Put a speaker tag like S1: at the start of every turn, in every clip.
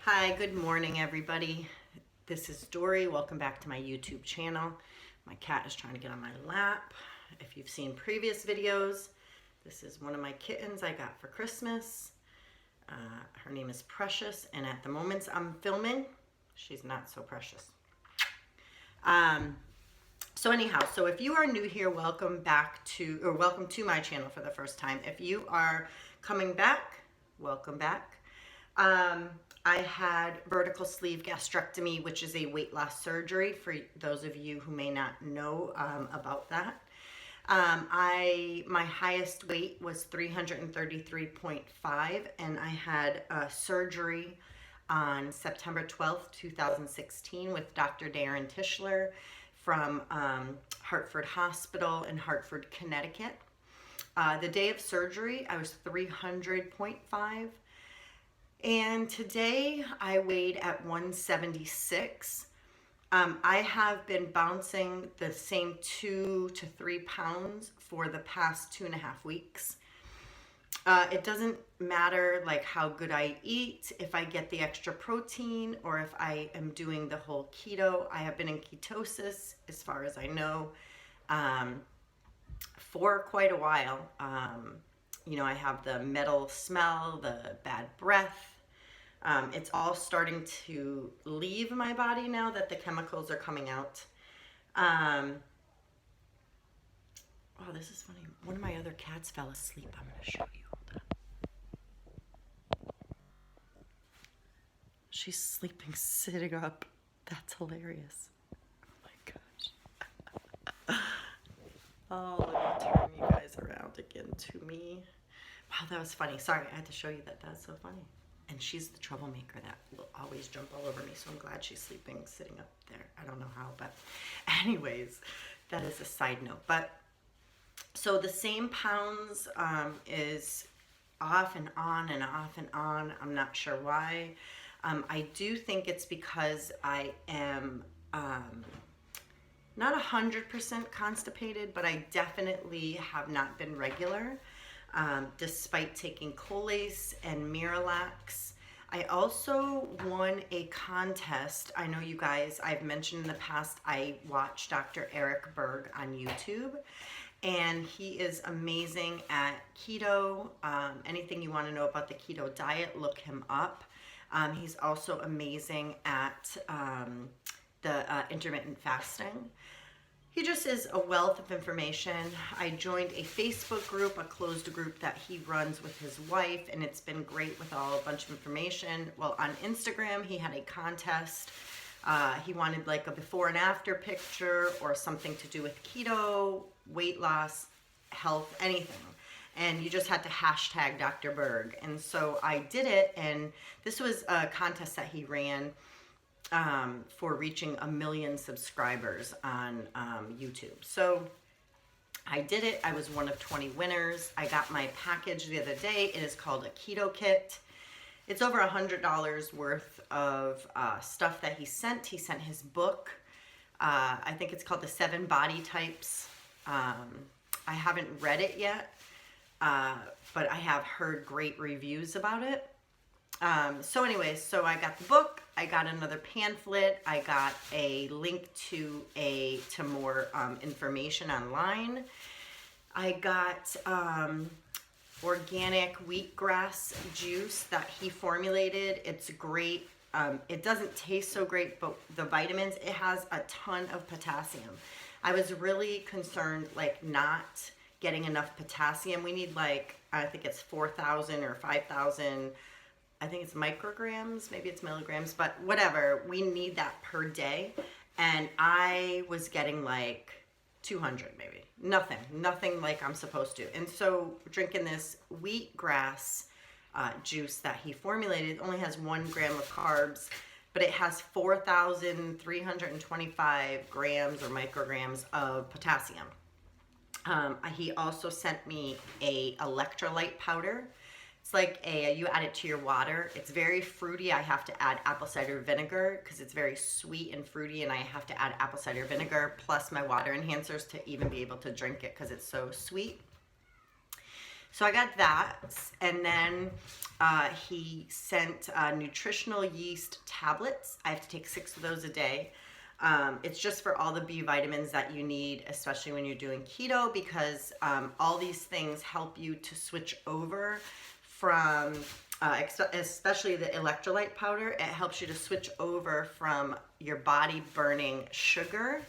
S1: Hi, good morning, everybody. This is Dory. Welcome back to my YouTube channel. My cat is trying to get on my lap. If you've seen previous videos, this is one of my kittens I got for Christmas. Her name is Precious, and at the moment I'm filming, she's not so precious. So anyhow, so if you are new here, welcome to my channel for the first time. If you are coming back, welcome back. I had vertical sleeve gastrectomy, which is a weight loss surgery for those of you who may not know about that. My highest weight was 333.5, and I had surgery on September 12th, 2016 with Dr. Darren Tischler from Hartford Hospital in Hartford, Connecticut. The day of surgery, I was 300.5. And today I weighed at 176. I have been bouncing the same 2 to 3 pounds for the past 2.5 weeks. It doesn't matter like how good I eat, if I get the extra protein, or if I am doing the whole keto. I have been in ketosis, as far as I know, for quite a while. I have the metal smell, the bad breath. It's all starting to leave my body now that the chemicals are coming out. Oh, this is funny. One of my other cats fell asleep. I'm going to show you. Hold on. She's sleeping sitting up. That's hilarious. Oh my gosh. Oh, let me turn you guys around again to me. Wow, that was funny. Sorry, I had to show you that. That's so funny. And she's the troublemaker that will always jump all over me. So I'm glad she's sleeping, sitting up there. I don't know how, but anyways, that is a side note. But so the same pounds is off and on and off and on. I'm not sure why. I do think it's because I am not 100% constipated, but I definitely have not been regular. Despite taking Colace and Miralax. I also won a contest. I know you guys, I've mentioned in the past, I watch Dr. Berg on YouTube, and he is amazing at keto. Anything you want to know about the keto diet, look him up. He's also amazing at the intermittent fasting. He just is a wealth of information. I joined a Facebook group, a closed group that he runs with his wife, and it's been great with a bunch of information. Well, on Instagram, he had a contest. He wanted like a before and after picture or something to do with keto, weight loss, health, anything. And you just had to hashtag Dr. Berg. And so I did it, and this was a contest that he ran for reaching 1 million subscribers on YouTube. So I did it. I was one of 20 winners. I got my package the other day. It is called a keto kit. It's over $100 worth of stuff that he sent. He sent his book. I think it's called The 7 Body Types. I haven't read it yet, but I have heard great reviews about it. So anyways, so I got the book, I got another pamphlet, I got a link to more information online. I got organic wheatgrass juice that he formulated. It's great. It doesn't taste so great, but the vitamins, it has a ton of potassium. I was really concerned like not getting enough potassium. We need like, I think it's 4,000 or 5,000, I think it's micrograms, maybe it's milligrams, but whatever, we need that per day. And I was getting like 200 maybe, nothing like I'm supposed to. And so drinking this wheatgrass juice that he formulated only has 1 gram of carbs, but it has 4,325 grams or micrograms of potassium. He also sent me a electrolyte powder. It's like you add it to your water. It's very fruity. I have to add apple cider vinegar because it's very sweet and fruity, and I have to add apple cider vinegar plus my water enhancers to even be able to drink it because it's so sweet. So I got that, and then he sent nutritional yeast tablets. I have to take 6 of those a day. It's just for all the B vitamins that you need, especially when you're doing keto, because all these things help you to switch over from, especially the electrolyte powder, it helps you to switch over from your body burning sugar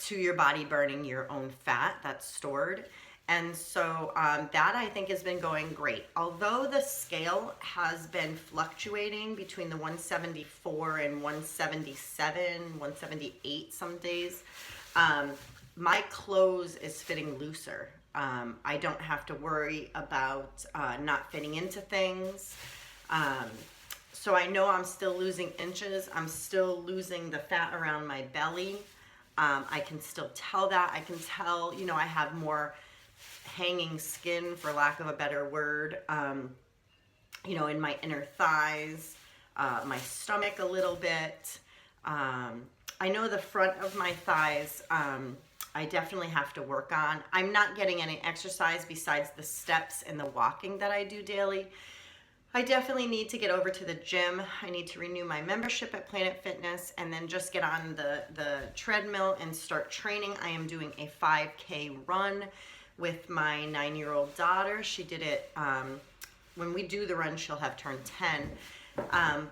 S1: to your body burning your own fat that's stored. And so that I think has been going great. Although the scale has been fluctuating between the 174 and 177, 178 some days, my clothes is fitting looser. I don't have to worry about not fitting into things. So I know I'm still losing inches. I'm still losing the fat around my belly. I can still tell that. I can tell, you know, I have more hanging skin, for lack of a better word, you know, in my inner thighs, my stomach a little bit. I know the front of my thighs, I definitely have to work on. I'm not getting any exercise besides the steps and the walking that I do daily. I definitely need to get over to the gym. I need to renew my membership at Planet Fitness and then just get on the treadmill and start training. I am doing a 5K run with my 9-year-old daughter. She did it, when we do the run, she'll have turned 10.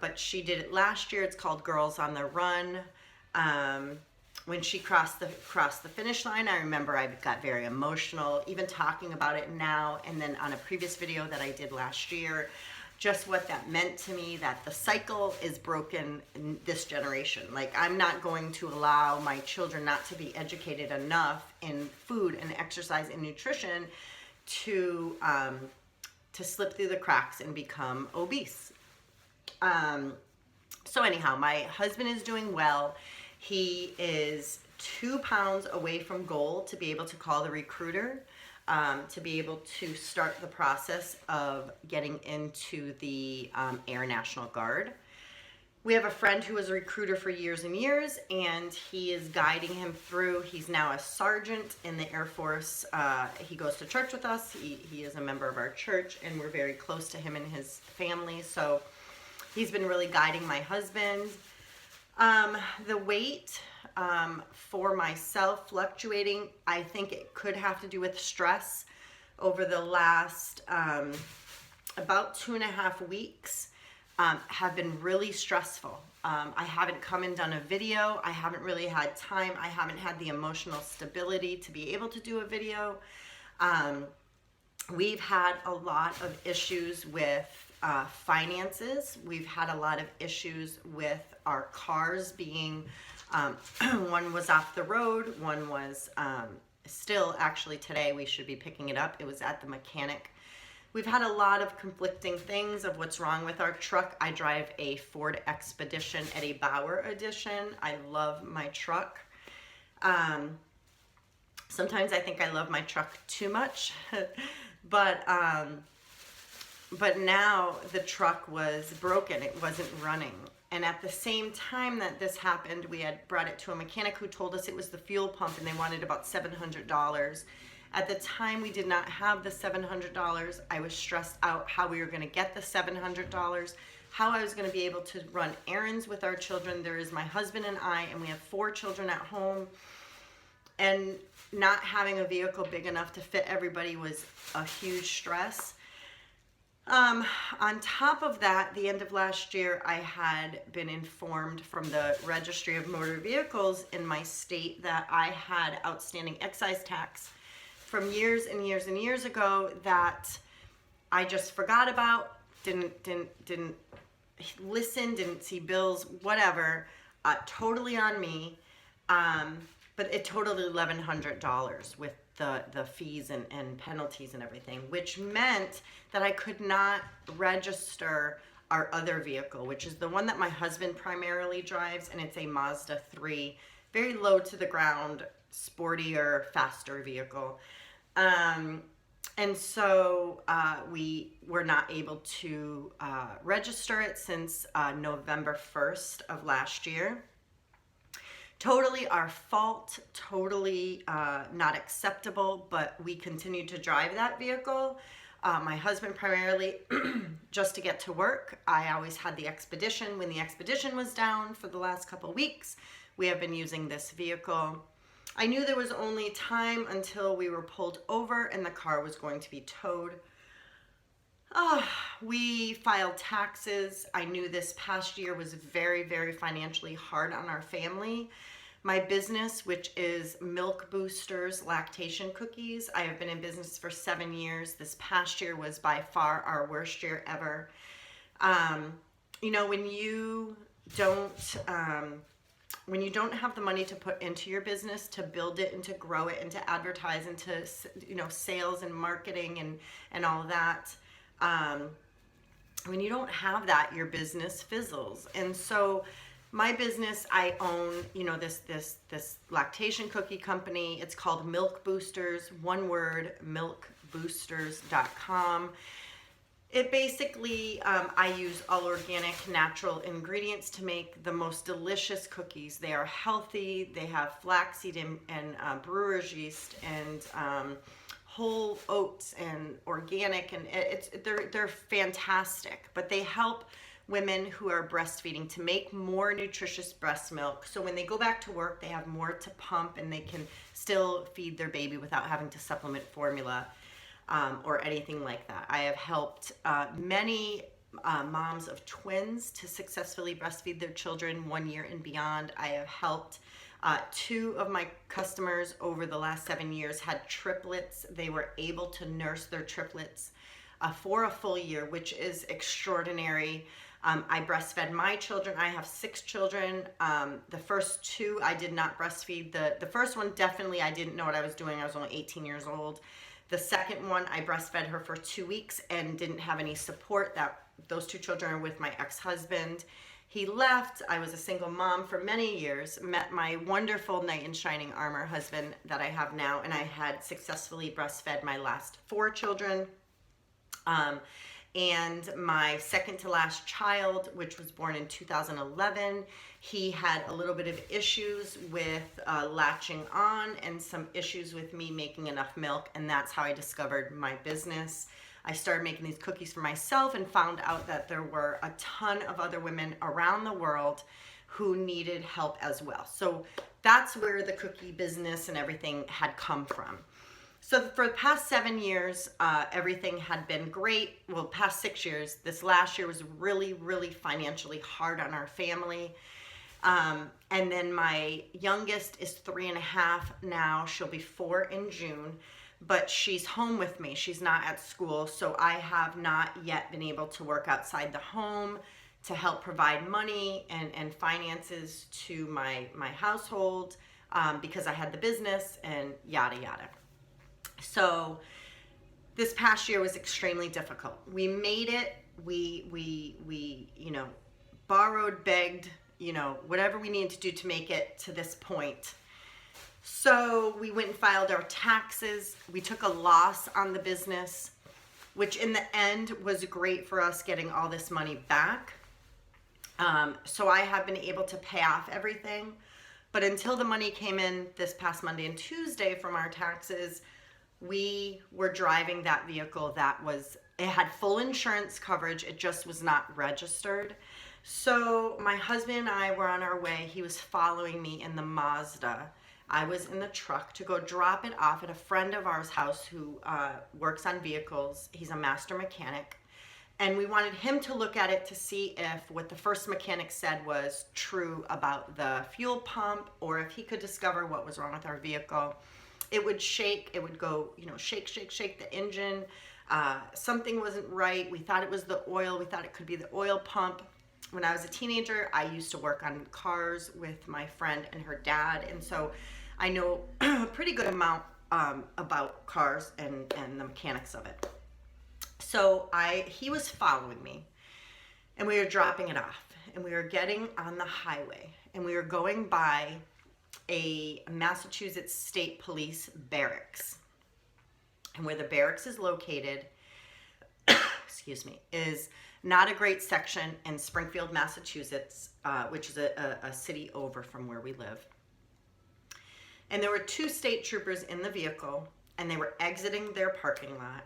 S1: But she did it last year. It's called Girls on the Run. When she crossed the finish line, I remember I got very emotional, even talking about it now. And then on a previous video that I did last year, just what that meant to me, that the cycle is broken in this generation. Like, I'm not going to allow my children not to be educated enough in food and exercise and nutrition to slip through the cracks and become obese. So anyhow, my husband is doing well. He is 2 pounds away from goal to be able to call the recruiter, to be able to start the process of getting into the Air National Guard. We have a friend who was a recruiter for years and years, and he is guiding him through. He's now a sergeant in the Air Force. He goes to church with us. He is a member of our church, and we're very close to him and his family. So he's been really guiding my husband. The weight for myself fluctuating, I think it could have to do with stress over the last about 2.5 weeks. Have been really stressful. I haven't come and done a video. I haven't really had time. I haven't had the emotional stability to be able to do a video. We've had a lot of issues with finances. We've had a lot of issues with our cars being, one was off the road, one was still, actually today we should be picking it up. It was at the mechanic. We've had a lot of conflicting things of what's wrong with our truck. I drive a Ford Expedition Eddie Bauer edition. I love my truck. Sometimes I think I love my truck too much, but now the truck was broken. It wasn't running. And at the same time that this happened, we had brought it to a mechanic who told us it was the fuel pump and they wanted about $700. At the time, we did not have the $700. I was stressed out how we were going to get the $700, how I was going to be able to run errands with our children. There is my husband and I, and we have 4 children at home. And not having a vehicle big enough to fit everybody was a huge stress. On top of that, the end of last year, I had been informed from the Registry of Motor Vehicles in my state that I had outstanding excise tax from years and years and years ago that I just forgot about, didn't listen, didn't see bills, whatever, totally on me. But it totaled $1,100 with the fees and penalties and everything, which meant that I could not register our other vehicle, which is the one that my husband primarily drives, and it's a Mazda 3, very low to the ground, sportier, faster vehicle. And so we were not able to register it since November 1st of last year. Totally our fault, totally not acceptable, but we continued to drive that vehicle. My husband primarily just to get to work. I always had the Expedition. When the Expedition was down for the last couple weeks, we have been using this vehicle. I knew there was only time until we were pulled over and the car was going to be towed. We filed taxes. I knew this past year was very, very financially hard on our family. My business, which is Milk Boosters Lactation Cookies, I have been in business for 7 years. This past year was by far our worst year ever. You know, when you don't have the money to put into your business, to build it and to grow it and to advertise and to, you know, sales and marketing and all of that, when you don't have that, your business fizzles. And so my business, I own, you know, this lactation cookie company. It's called Milk Boosters, one word, milkboosters.com. It basically, I use all organic, natural ingredients to make the most delicious cookies. They are healthy. They have flaxseed and brewer's yeast and whole oats and organic, and they're fantastic. But they help women who are breastfeeding to make more nutritious breast milk. So when they go back to work, they have more to pump and they can still feed their baby without having to supplement formula. Or anything like that. I have helped many moms of twins to successfully breastfeed their children 1 year and beyond. I have helped 2 of my customers over the last 7 years had triplets. They were able to nurse their triplets for a full year, which is extraordinary. I breastfed my children. I have 6 children. The first 2 I did not breastfeed. The first one, definitely I didn't know what I was doing. I was only 18 years old. The second one, I breastfed her for 2 weeks and didn't have any support. Those 2 children are with my ex-husband. He left. I was a single mom for many years, met my wonderful knight in shining armor husband that I have now, and I had successfully breastfed my last 4 children. And my second to last child, which was born in 2011, he had a little bit of issues with latching on and some issues with me making enough milk, and that's how I discovered my business. I started making these cookies for myself and found out that there were a ton of other women around the world who needed help as well. So that's where the cookie business and everything had come from. So for the past 7 years, everything had been great. Well, past 6 years. This last year was really, really financially hard on our family. And then my youngest is 3.5 now. She'll be 4 in June, but she's home with me. She's not at school. So I have not yet been able to work outside the home to help provide money and finances to my household because I had the business and yada, yada. So this past year was extremely difficult. We made it. We you know, borrowed, begged, you know, whatever we needed to do to make it to this point. So we went and filed our taxes. We took a loss on the business, which in the end was great for us getting all this money back. So I have been able to pay off everything. But until the money came in this past Monday and Tuesday from our taxes, we were driving that vehicle it had full insurance coverage. It just was not registered. So my husband and I were on our way. He was following me in the Mazda. I was in the truck to go drop it off at a friend of ours' house who works on vehicles. He's a master mechanic. And we wanted him to look at it to see if what the first mechanic said was true about the fuel pump, or if he could discover what was wrong with our vehicle. It would shake. It would go, you know, shake the engine. Something wasn't right. We thought it was the oil. We thought it could be the oil pump. When I was a teenager, I used to work on cars with my friend and her dad. And so I know a pretty good amount about cars and the mechanics of it. So he was following me and we were dropping it off and we were getting on the highway and we were going by a Massachusetts State Police barracks. And where the barracks is located, excuse me, is not a great section in Springfield, Massachusetts, which is a city over from where we live. And there were 2 state troopers in the vehicle and they were exiting their parking lot.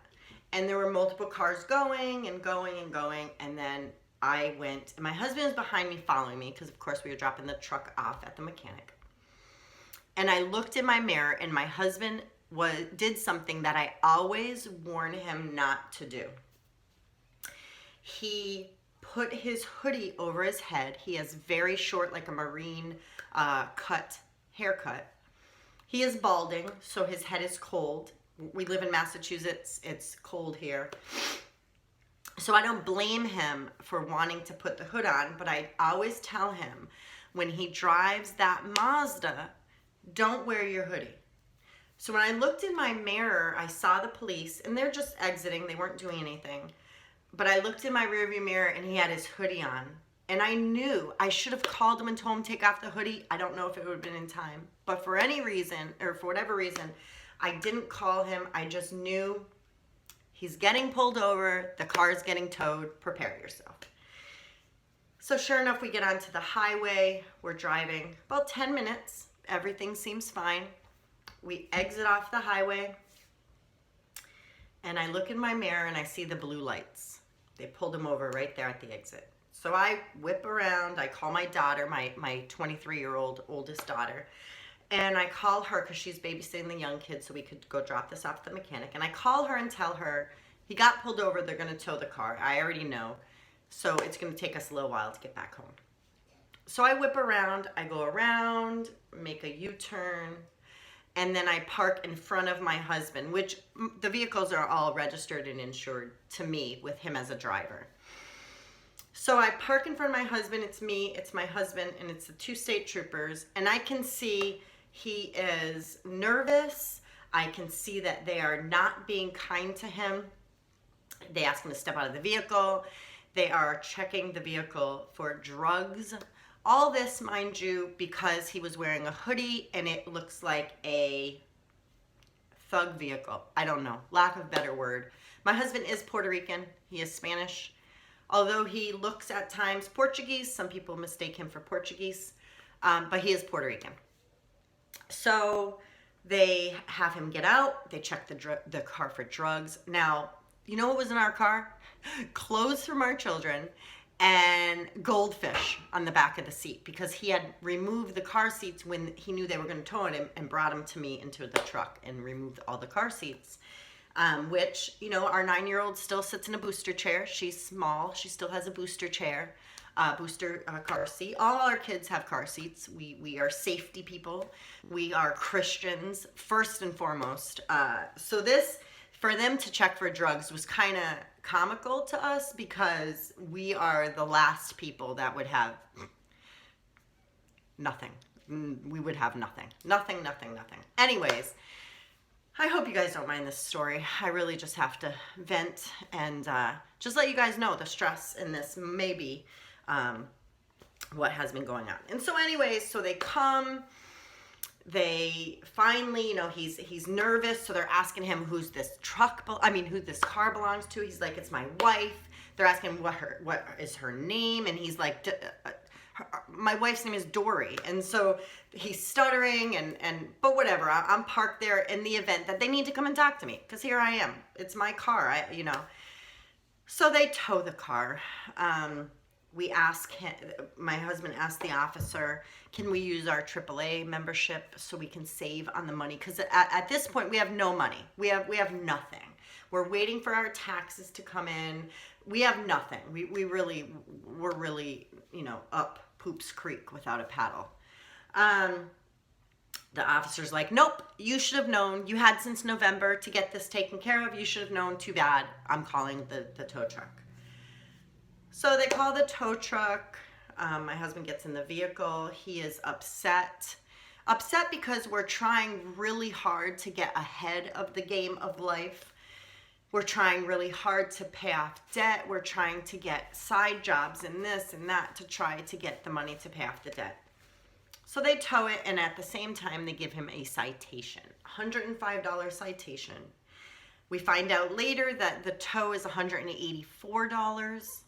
S1: And there were multiple cars going and going and going. And then I went, and my husband was behind me following me because, of course, we were dropping the truck off at the mechanic. And I looked in my mirror, and my husband did something that I always warn him not to do. He put his hoodie over his head. He has very short, like a Marine haircut. He is balding, so his head is cold. We live in Massachusetts. It's cold here. So I don't blame him for wanting to put the hood on, but I always tell him when he drives that Mazda, don't wear your hoodie. So when I looked in my mirror, I saw the police, and they're just exiting. They weren't doing anything. But I looked in my rearview mirror, and he had his hoodie on. And I knew I should have called him and told him to take off the hoodie. I don't know if it would have been in time. But for any reason, or for whatever reason, I didn't call him. I just knew he's getting pulled over. The car's getting towed. Prepare yourself. So sure enough, we get onto the highway. We're driving about 10 minutes. Everything seems fine. We exit off the highway. And I look in my mirror, and I see the blue lights. They pulled him over right there at the exit. So I whip around. I call my daughter, my 23-year-old oldest daughter. And I call her because she's babysitting the young kids so we could go drop this off at the mechanic. And I call her and tell her, he got pulled over. They're going to tow the car. I already know. So it's going to take us a little while to get back home. So I whip around. I go around, make a U-turn. And then I park in front of my husband, which the vehicles are all registered and insured to me with him as a driver. So I park in front of my husband. It's me, it's my husband, and it's the two state troopers. And I can see he is nervous. I can see that they are not being kind to him. They ask him to step out of the vehicle. They are checking the vehicle for drugs. All this, mind you, because he was wearing a hoodie and it looks like a thug vehicle. I don't know, lack of better word. My husband is Puerto Rican. He is Spanish. Although he looks at times Portuguese, some people mistake him for Portuguese, but he is Puerto Rican. So they have him get out. They check the car for drugs. Now, you know what was in our car? Clothes from our children and goldfish on the back of the seat because he had removed the car seats when he knew they were going to tow it and brought them to me into the truck and removed all the car seats, which, you know, our 9-year-old still sits in a booster chair. She's small. She still has a booster chair, car seat. All our kids have car seats. We are safety people. We are Christians, first and foremost. So this, for them to check for drugs was kind of comical to us because we are the last people that would have nothing. We would have nothing. Nothing. Anyways, I hope you guys don't mind this story. I really just have to vent and just let you guys know the stress in this may be what has been going on. And so anyways, so they come. They finally, you know, he's nervous, so they're asking him who this car belongs to. He's like, it's my wife. They're asking him what is her name, and he's like, my wife's name is Dory. And so he's stuttering, but whatever. I'm parked there in the event that they need to come and talk to me, because here I am. It's my car, So they tow the car. We ask him, my husband asked the officer, can we use our AAA membership so we can save on the money? Because at this point, we have no money. We have nothing. We're waiting for our taxes to come in. We have nothing. We're really, up Poops Creek without a paddle. The officer's like, nope, you should have known. You had since November to get this taken care of. You should have known. Too bad. I'm calling the tow truck. So they call the tow truck. My husband gets in the vehicle. He is upset because we're trying really hard to get ahead of the game of life. We're trying really hard to pay off debt. We're trying to get side jobs and this and that to try to get the money to pay off the debt. So they tow it, and at the same time, they give him a citation, $105 citation. We find out later that the tow is $184.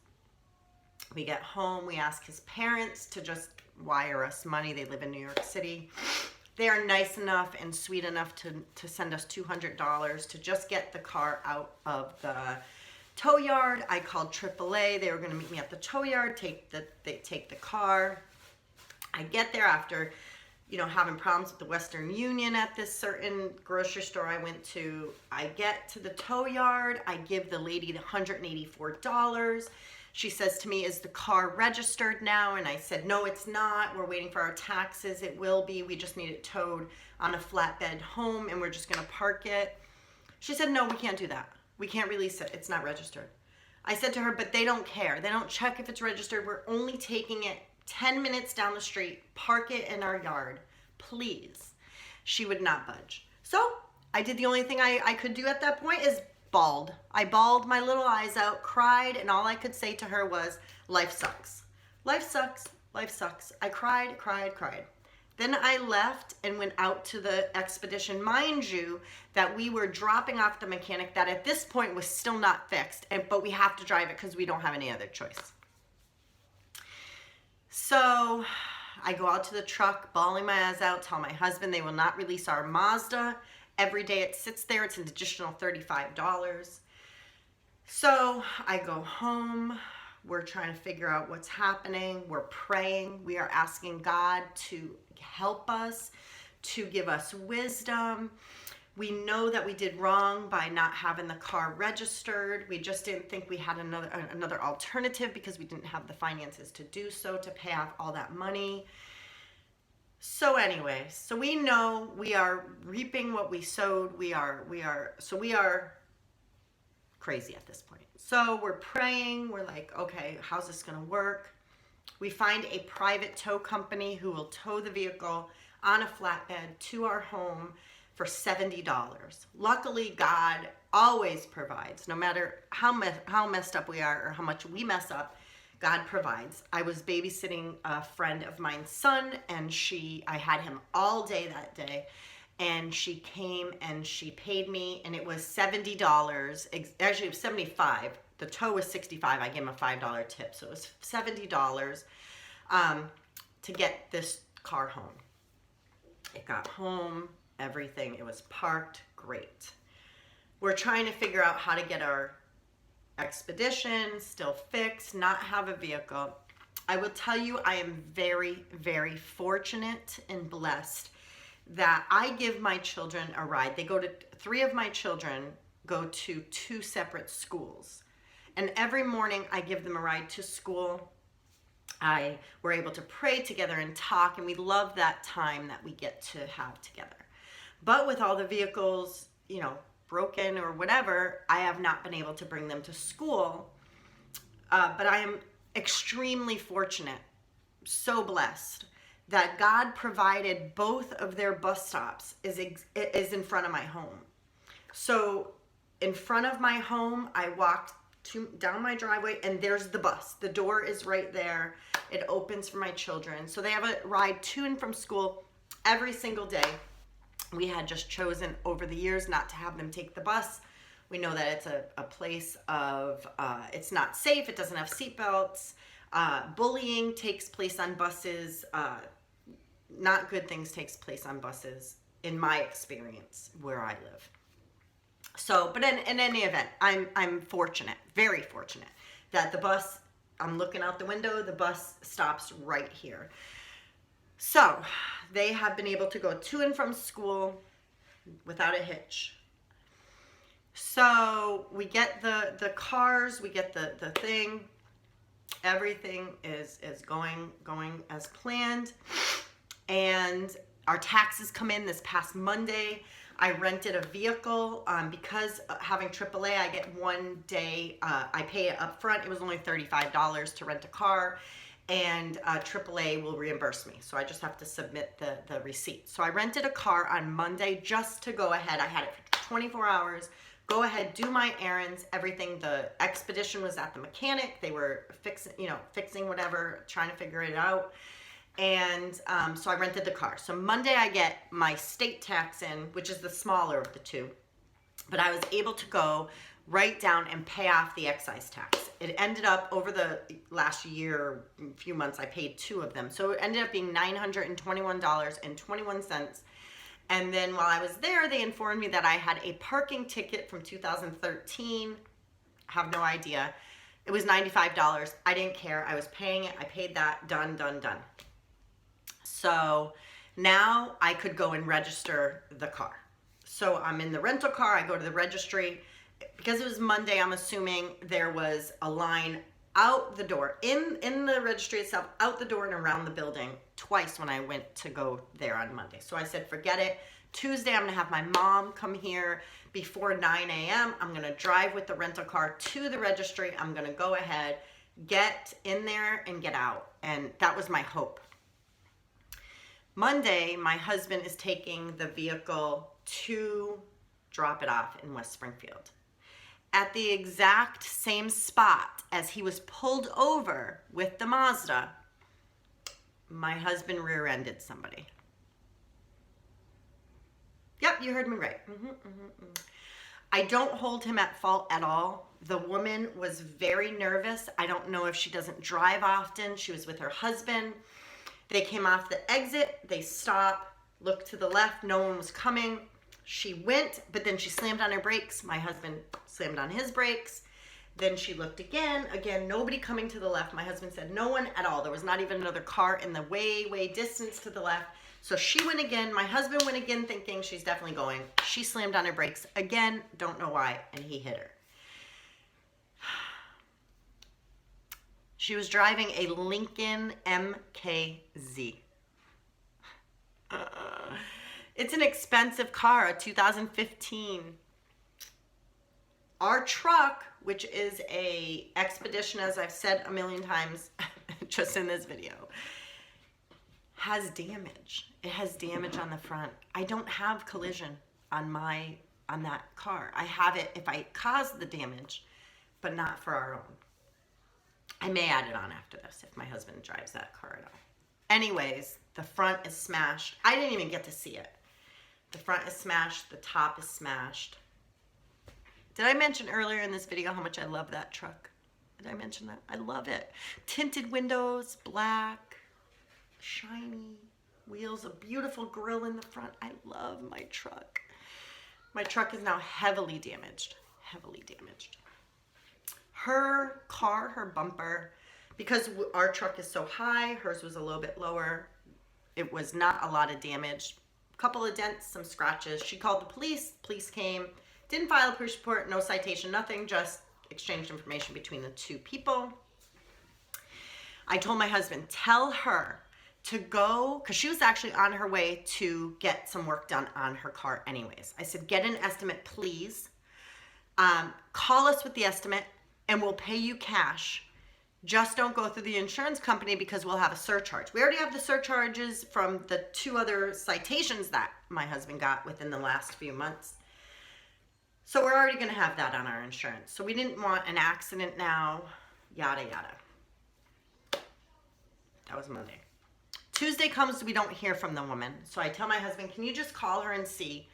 S1: We get home, we ask his parents to just wire us money. They live in New York City. They are nice enough and sweet enough to send us $200 to just get the car out of the tow yard. I called AAA. They were going to meet me at the tow yard, they take the car. I get there after, having problems with the Western Union at this certain grocery store I went to. I get to the tow yard. I give the lady the $184. She says to me, is the car registered now? And I said, no, it's not. We're waiting for our taxes. It will be. We just need it towed on a flatbed home, and we're just going to park it. She said, no, we can't do that. We can't release it. It's not registered. I said to her, but they don't care. They don't check if it's registered. We're only taking it 10 minutes down the street. Park it in our yard, please. She would not budge. So I did the only thing I could do at that point is bawled. I bawled my little eyes out, cried, and all I could say to her was, life sucks. Life sucks. Life sucks. I cried. Then I left and went out to the expedition. Mind you, that we were dropping off the mechanic that at this point was still not fixed, but we have to drive it because we don't have any other choice. So I go out to the truck, bawling my eyes out, tell my husband they will not release our Mazda. Every day it sits there, it's an additional $35. So I go home. We're trying to figure out what's happening. We're praying. We are asking God to help us, to give us wisdom. We know that we did wrong by not having the car registered. We just didn't think we had another alternative because we didn't have the finances to do so, to pay off all that money. So anyway, so we know we are reaping what we sowed. We are crazy at this point. So we're praying. We're like, okay, how's this going to work? We find a private tow company who will tow the vehicle on a flatbed to our home for $70. Luckily, God always provides. No matter how messed up we are or how much we mess up, God provides. I was babysitting a friend of mine's son, and I had him all day that day, and she came and she paid me, and it was $70. Actually, it was $75. The tow was $65. I gave him a $5 tip, so it was $70 to get this car home. It got home, everything. It was parked, great. We're trying to figure out how to get our expedition still fixed, not have a vehicle. I will tell you, I am very, very fortunate and blessed that I give my children a ride. Three of my children go to 2 separate schools, and every morning I give them a ride to school. We're able to pray together and talk, and we love that time that we get to have together. But with all the vehicles, broken or whatever, I have not been able to bring them to school. But I am extremely fortunate, so blessed, that God provided both of their bus stops is in front of my home. So in front of my home, I walked down my driveway, and there's the bus. The door is right there. It opens for my children. So they have a ride to and from school every single day. We had just chosen over the years not to have them take the bus. We know that it's a place of, it's not safe. It doesn't have seatbelts. Bullying takes place on buses. Not good things takes place on buses, in my experience, where I live. So, but in any event, I'm fortunate, very fortunate, that the bus, I'm looking out the window, the bus stops right here. So they have been able to go to and from school without a hitch. So we get the cars, we get the thing, everything is going as planned. And our taxes come in this past Monday. I rented a vehicle because having AAA, I get 1 day, I pay it up front. It was only $35 to rent a car, and AAA will reimburse me. So I just have to submit the receipt. So I rented a car on Monday just to go ahead. I had it for 24 hours. Go ahead, do my errands, everything. The expedition was at the mechanic. They were fixing whatever, trying to figure it out. And so I rented the car. So Monday I get my state tax in, which is the smaller of the two. But I was able to go write down and pay off the excise tax. It ended up over the last year, few months, I paid 2 of them. So it ended up being $921.21. And then while I was there, they informed me that I had a parking ticket from 2013. Have no idea. It was $95. I didn't care. I was paying it. I paid that. Done, done, done. So now I could go and register the car. So I'm in the rental car. I go to the registry. Because it was Monday, I'm assuming there was a line out the door, in the registry itself, out the door and around the building twice when I went to go there on Monday. So I said, forget it. Tuesday, I'm going to have my mom come here before 9 a.m. I'm going to drive with the rental car to the registry. I'm going to go ahead, get in there, and get out. And that was my hope. Monday, my husband is taking the vehicle to drop it off in West Springfield. At the exact same spot as he was pulled over with the Mazda, my husband rear-ended somebody. Yep, you heard me right. I don't hold him at fault at all. The woman was very nervous. I don't know if she doesn't drive often. She was with her husband. They came off the exit. They stopped, looked to the left. No one was coming. She went, but then she slammed on her brakes. My husband slammed on his brakes. Then she looked again. Again, nobody coming to the left. My husband said no one at all. There was not even another car in the way distance to the left. So she went again. My husband went again thinking she's definitely going. She slammed on her brakes again. Don't know why. And he hit her. She was driving a Lincoln MKZ. It's an expensive car, a 2015. Our truck, which is a Expedition, as I've said a million times just in this video, has damage. It has damage on the front. I don't have collision on that car. I have it if I cause the damage, but not for our own. I may add it on after this if my husband drives that car at all. Anyways, the front is smashed. I didn't even get to see it. The front is smashed. The top is smashed. Did I mention earlier in this video how much I love that truck? Did I mention that? I love it. Tinted windows, black, shiny wheels, a beautiful grill in the front. I love my truck. My truck is now heavily damaged. Heavily damaged. Her car, her bumper, because our truck is so high, hers was a little bit lower. It was not a lot of damage. Couple of dents, some scratches. She called the police. Police came, didn't file a police report, no citation, nothing, just exchanged information between the 2 people. I told my husband, tell her to go, because she was actually on her way to get some work done on her car anyways. I said, get an estimate, please. Call us with the estimate and we'll pay you cash. Just don't go through the insurance company because we'll have a surcharge. We already have the surcharges from the 2 other citations that my husband got within the last few months. So we're already going to have that on our insurance. So we didn't want an accident now, yada, yada. That was Monday. Tuesday comes, we don't hear from the woman. So I tell my husband, can you just call her and see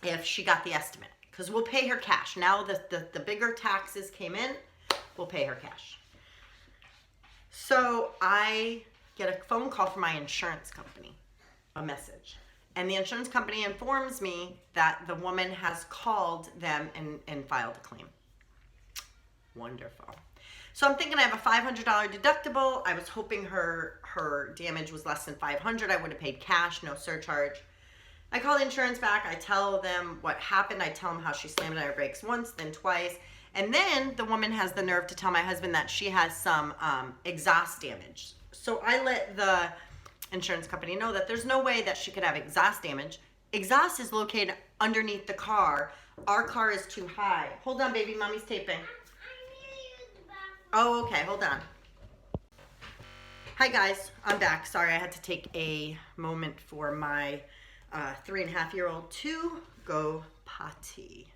S1: if she got the estimate? Because we'll pay her cash. Now the bigger taxes came in. We'll pay her cash. So I get a phone call from my insurance company, a message. And the insurance company informs me that the woman has called them and filed a claim. Wonderful. So I'm thinking I have a $500 deductible. I was hoping her damage was less than $500. I would have paid cash, no surcharge. I call the insurance back. I tell them what happened. I tell them how she slammed on her brakes once, then twice. And then the woman has the nerve to tell my husband that she has some exhaust damage. So I let the insurance company know that there's no way that she could have exhaust damage. Exhaust is located underneath the car. Our car is too high. Hold on, baby. Mommy's taping. Oh, okay. Hold on. Hi, guys. I'm back. Sorry, I had to take a moment for my 3.5-year-old to go potty.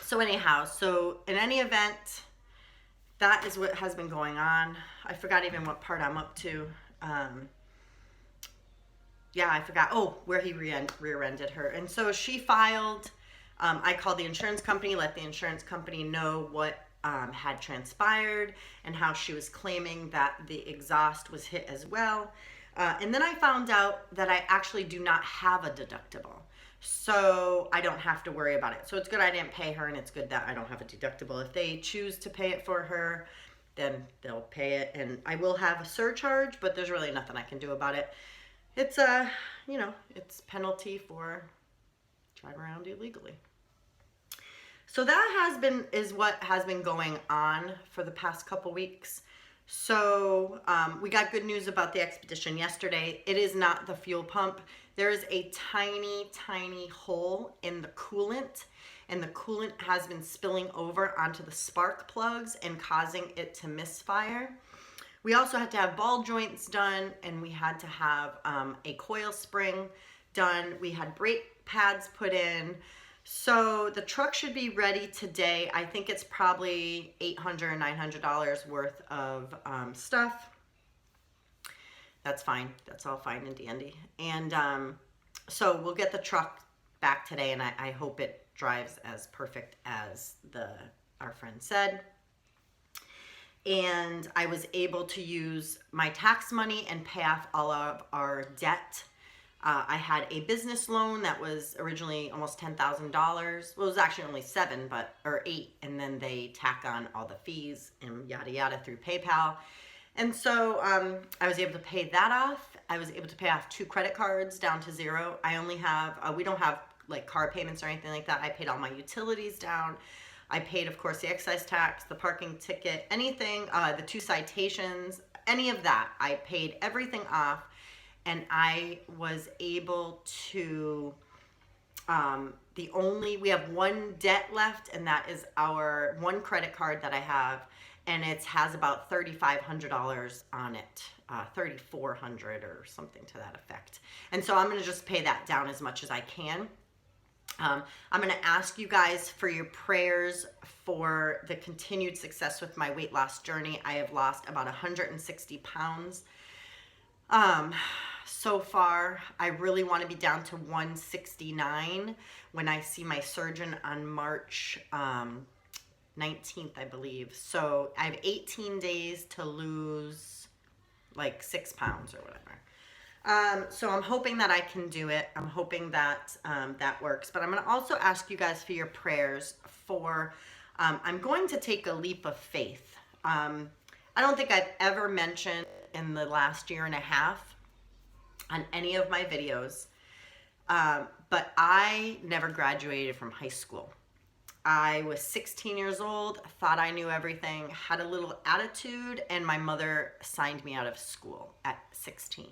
S1: So anyhow, so in any event, that is what has been going on. I forgot even what part I'm up to. Yeah, I forgot. Oh, where he rear-ended her. And so she filed I called the insurance company, let the insurance company know what had transpired and how she was claiming that the exhaust was hit as well. And then I found out that I actually do not have a deductible. So I don't have to worry about it. So it's good I didn't pay her, and it's good that I don't have a deductible. If they choose to pay it for her, then they'll pay it. And I will have a surcharge, but there's really nothing I can do about it. It's it's penalty for driving around illegally. So that is what has been going on for the past couple weeks. So we got good news about the expedition yesterday. It is not the fuel pump. There is a tiny, tiny hole in the coolant, and the coolant has been spilling over onto the spark plugs and causing it to misfire. We also had to have ball joints done, and we had to have a coil spring done. We had brake pads put in. So the truck should be ready today. I think it's probably $800, $900 worth of stuff. That's fine. That's all fine and dandy. And so we'll get the truck back today, and I hope it drives as perfect as our friend said. And I was able to use my tax money and pay off all of our debt. I had a business loan that was originally almost $10,000. Well, it was actually only $8, and then they tack on all the fees and yada yada through PayPal. And so I was able to pay that off. I was able to pay off 2 credit cards down to 0. I only have, we don't have like car payments or anything like that. I paid all my utilities down. I paid, of course, the excise tax, the parking ticket, anything, the 2 citations, any of that. I paid everything off. And I was able to, we have one debt left, and that is our one credit card that I have, and it has about $3,500 on it, $3,400 or something to that effect. And so I'm going to just pay that down as much as I can. I'm going to ask you guys for your prayers for the continued success with my weight loss journey. I have lost about 160 pounds. So far, I really want to be down to 169 when I see my surgeon on March 19th, I believe. So I have 18 days to lose like 6 pounds or whatever. So I'm hoping that I can do it. I'm hoping that that works. But I'm going to also ask you guys for your prayers for, I'm going to take a leap of faith. I don't think I've ever mentioned in the last year and a half on any of my videos, but I never graduated from high school. I was 16 years old, thought I knew everything, had a little attitude, and my mother signed me out of school at 16.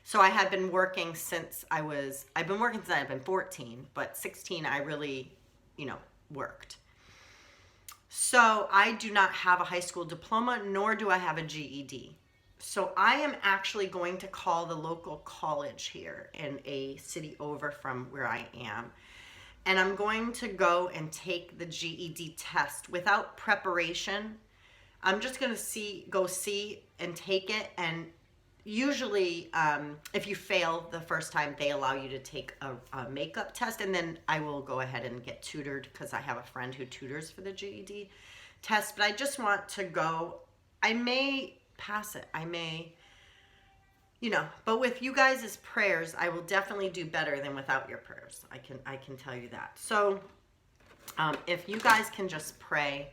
S1: So I had been working since I've been 14, but 16 I really, worked. So I do not have a high school diploma, nor do I have a GED. So I am actually going to call the local college here in a city over from where I am. And I'm going to go and take the GED test without preparation. I'm just going to go see and take it. And usually if you fail the first time, they allow you to take a makeup test. And then I will go ahead and get tutored because I have a friend who tutors for the GED test. But I just want to go. I may pass it. I may, but with you guys' prayers, I will definitely do better than without your prayers. I can tell you that. So if you guys can just pray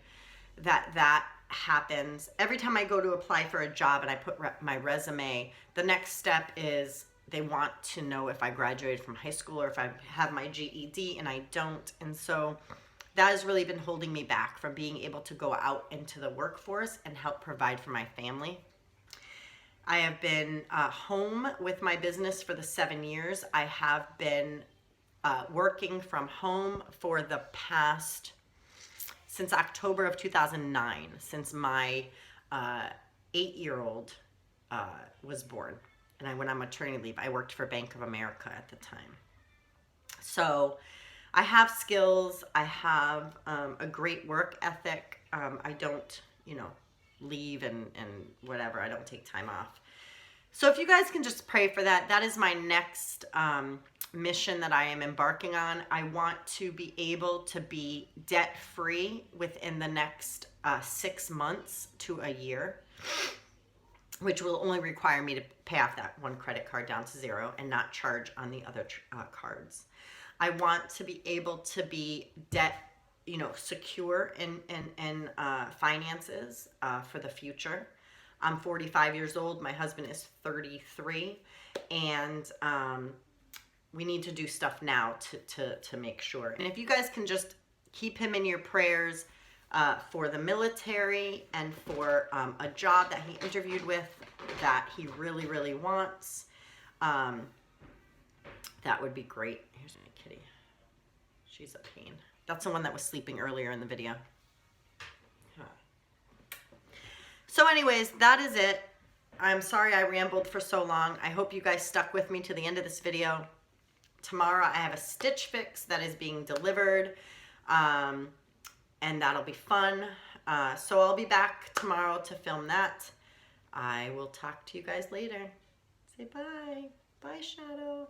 S1: that happens. Every time I go to apply for a job and I put my resume, the next step is they want to know if I graduated from high school or if I have my GED, and I don't. And so that has really been holding me back from being able to go out into the workforce and help provide for my family. I have been home with my business for the 7 years. I have been working from home for the past, since October of 2009, since my 8-year-old was born. And I went on maternity leave. I worked for Bank of America at the time. So I have skills. I have a great work ethic. I don't, leave and whatever. I don't take time off. So if you guys can just pray for that, that is my next mission that I am embarking on. I want to be able to be debt free within the next 6 months to a year, which will only require me to pay off that one credit card down to zero and not charge on the other cards. I want to be able to be debt, secure in finances for the future. I'm 45 years old. My husband is 33, and we need to do stuff now to make sure. And if you guys can just keep him in your prayers for the military and for a job that he interviewed with that he really, really wants, that would be great. Here's my kitty. She's a pain. That's the one that was sleeping earlier in the video. So anyways, that is it. I'm sorry I rambled for so long. I hope you guys stuck with me to the end of this video. Tomorrow I have a Stitch Fix that is being delivered, and that'll be fun. So I'll be back tomorrow to film that. I will talk to you guys later. Say bye. Bye, Shadow.